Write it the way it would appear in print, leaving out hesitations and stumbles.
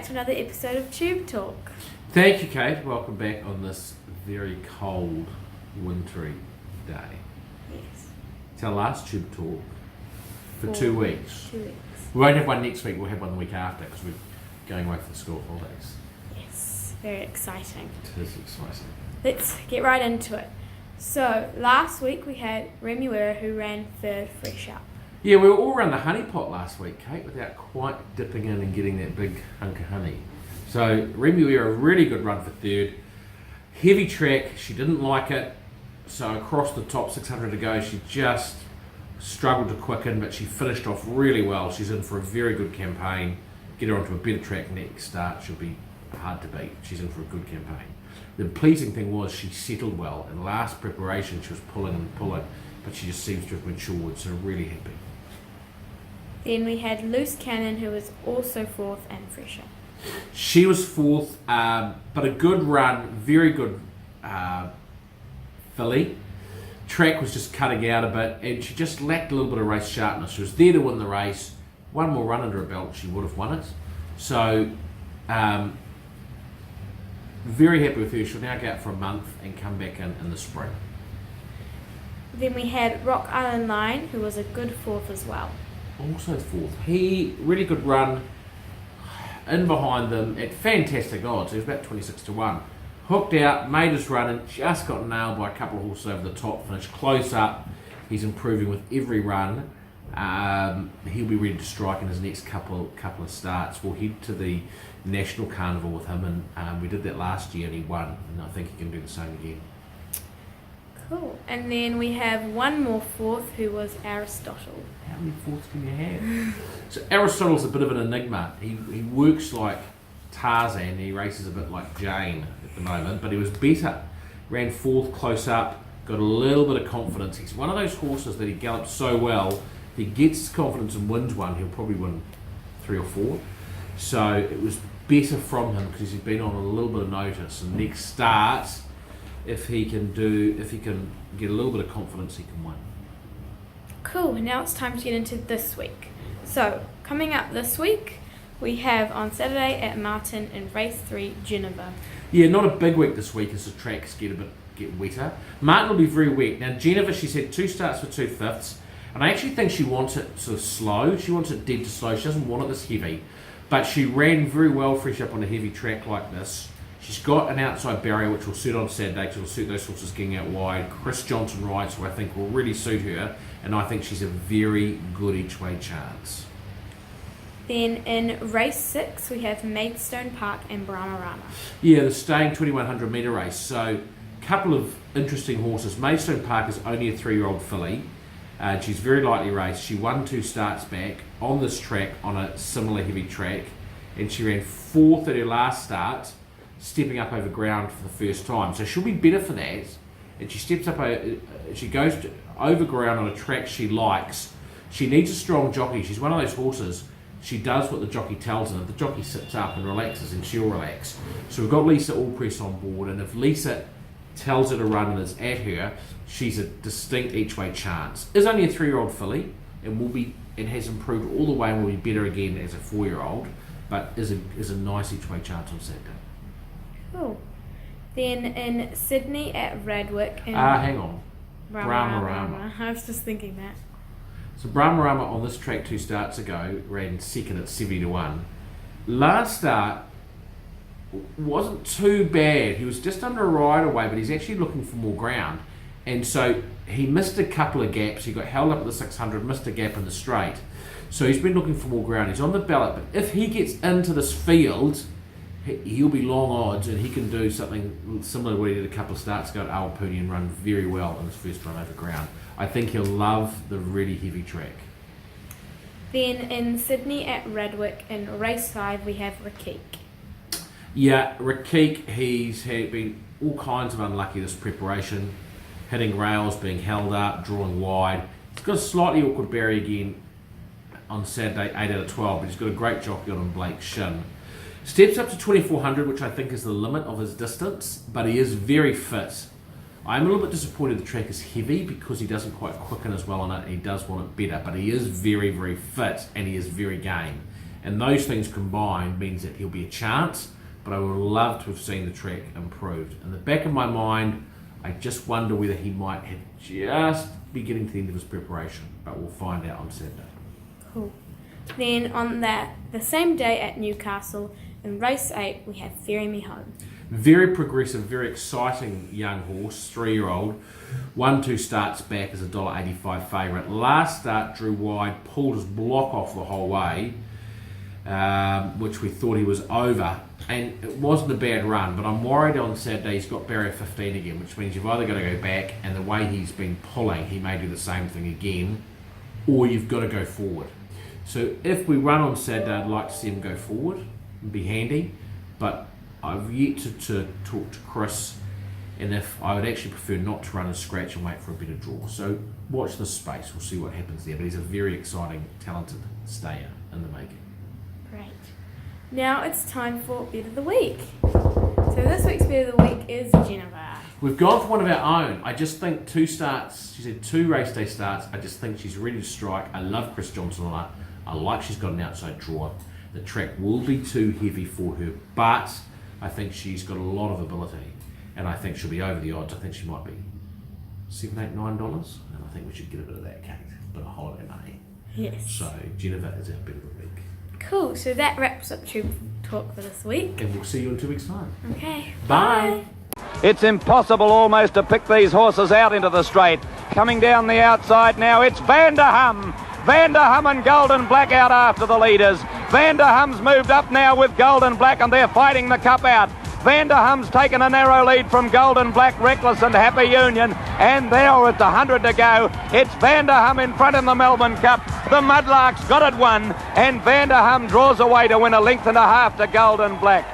back to another episode of Tube Talk. Thank you, Kate. Welcome back on this very cold, wintry day. Yes. It's our last Tube Talk for 2 weeks. 2 weeks. We won't have one next week, we'll have one the week after because we're going away for the school holidays. Yes, very exciting. It is exciting. Let's get right into it. So, last week we had Remuera who ran third fresh up. Yeah, we were all around the honey pot last week, Kate, without quite dipping in and getting that big hunk of honey. So, Remuera, a really good run for third. Heavy track, she didn't like it. So, across the top 600 to go, she just struggled to quicken, but she finished off really well. She's in for a very good campaign. Get her onto a better track next start, she'll be hard to beat. She's in for a good campaign. The pleasing thing was she settled well. In last preparation, she was pulling and pulling, but she just seems to have matured, so really happy. Then we had Loose Cannon who was also fourth and fresher. She was fourth, but a good run, very good filly. Track was just cutting out a bit, and she just lacked a little bit of race sharpness. She was there to win the race. One more run under her belt, she would have won it. So, very happy with her. She'll now go out for a month and come back in the spring. Then we had Rock Island Line who was a good fourth as well. Also fourth. He, really good run in behind them at fantastic odds. He was about 26 to 1. Hooked out, made his run and just got nailed by a couple of horses over the top. Finished close up. He's improving with every run. He'll be ready to strike in his next couple of starts. We'll head to the National Carnival with him, and we did that last year and he won. And I think he can do the same again. Cool. And then we have one more fourth who was Aristotle. How many fourths can you have? So Aristotle's a bit of an enigma. He works like Tarzan, he races a bit like Jane at the moment, but he was better. Ran fourth close up, got a little bit of confidence. He's one of those horses that he gallops so well, if he gets confidence and wins one, he'll probably win 3 or 4. So it was better from him because he's been on a little bit of notice. And next start, if he can get a little bit of confidence, he can win. Cool, now it's time to get into this week. So, coming up this week, we have on Saturday at MARTON in race 3, JENEVER. Yeah, not a big week this week as the tracks get wetter. MARTON will be very wet. Now, JENEVER, she's had 2 starts for 2 fifths, and I actually think she wants it sort of slow. She wants it dead to slow. She doesn't want it this heavy. But she ran very well fresh up on a heavy track like this. She's got an outside barrier which will suit on Saturday because it'll suit those horses getting out wide. Chris Johnson rides, who I think will really suit her, and I think she's a very good each way chance. Then in race 6, we have MAIDSTONE Park and Brahmarama. Yeah, the staying 2100 metre race. So, a couple of interesting horses. MAIDSTONE Park is only a 3-year-old filly. She's very lightly raced. She won 2 starts back on this track on a similar heavy track, and she ran 4th at her last start, stepping up over ground for the first time. So she'll be better for that. And she steps up, she goes over ground on a track she likes. She needs a strong jockey. She's one of those horses. She does what the jockey tells her. If the jockey sits up and relaxes, and she'll relax. So we've got Lisa Allpress on board, and if Lisa tells her to run and is at her, she's a distinct each way chance. Is only a 3-year-old filly, and has improved all the way and will be better again as a 4-year-old, but is a nice each way chance on Saturday. Cool. Then in Sydney at RANDWICK. Hang on. Brahmarama. I was just thinking that. So Brahmarama on this track 2 starts ago ran second at 70 to 1. Last start wasn't too bad. He was just under a ride away, but he's actually looking for more ground. And so he missed a couple of gaps. He got held up at the 600, missed a gap in the straight. So he's been looking for more ground. He's on the ballot, but if he gets into this field, he'll be long odds, and he can do something similar to what he did a couple of starts ago at Awapuni and run very well in his first run over ground. I think he'll love the really heavy track. Then in Sydney at RANDWICK in race 5, we have RAQEEQ. Yeah, RAQEEQ, he's been all kinds of unlucky this preparation, hitting rails, being held up, drawing wide. He's got a slightly awkward barrier again on Saturday, 8 out of 12, but he's got a great jockey on him, Blake Shin. Steps up to 2400, which I think is the limit of his distance, but he is very fit. I'm a little bit disappointed the track is heavy because he doesn't quite quicken as well on it, and he does want it better, but he is very, very fit and he is very game. And those things combined means that he'll be a chance, but I would love to have seen the track improved. In the back of my mind, I just wonder whether he might have just be getting to the end of his preparation, but we'll find out on Saturday. Cool. Then on the same day at Newcastle, in race 8, we have Ferry Me Home. Very progressive, very exciting young horse, 3-year-old. 1-2 starts back as a $1.85 favourite. Last start drew wide, pulled his block off the whole way, which we thought he was over. And it wasn't a bad run, but I'm worried on Saturday he's got barrier 15 again, which means you've either got to go back, and the way he's been pulling, he may do the same thing again, or you've got to go forward. So if we run on Saturday, I'd like to see him go forward and be handy, but I've yet to talk to Chris, and if I would actually prefer not to run a scratch and wait for a better draw. So watch this space, we'll see what happens there, but he's a very exciting, talented stayer in the making. Great. Now it's time for Bet of the Week. So this week's Bet of the Week is JENEVER. We've gone for one of our own. I just think 2 starts, she said 2 race day starts, I just think she's ready to strike. I love Chris Johnson on her. I like she's got an outside draw. The track will be too heavy for her, but I think she's got a lot of ability, and I think she'll be over the odds. I think she might be $7, $8, $9, and I think we should get a bit of that, Kate, a bit of holiday money. Yes. So JENEVER is our Bet of the Week. Cool, so that wraps up Tube Talk for this week. And we'll see you in 2 weeks' time. Okay. Bye. It's impossible almost to pick these horses out into the straight. Coming down the outside now, it's Van der Hum. Van der Hum and Golden Black out after the leaders. Van der Hum's moved up now with Golden Black, and they're fighting the cup out. Van der Hum's taken a narrow lead from Golden Black, Reckless and Happy Union, and there it's 100 to go. It's Van der Hum in front in the Melbourne Cup. The Mudlark's got it won, and Van der Hum draws away to win 1.5 lengths to Golden Black.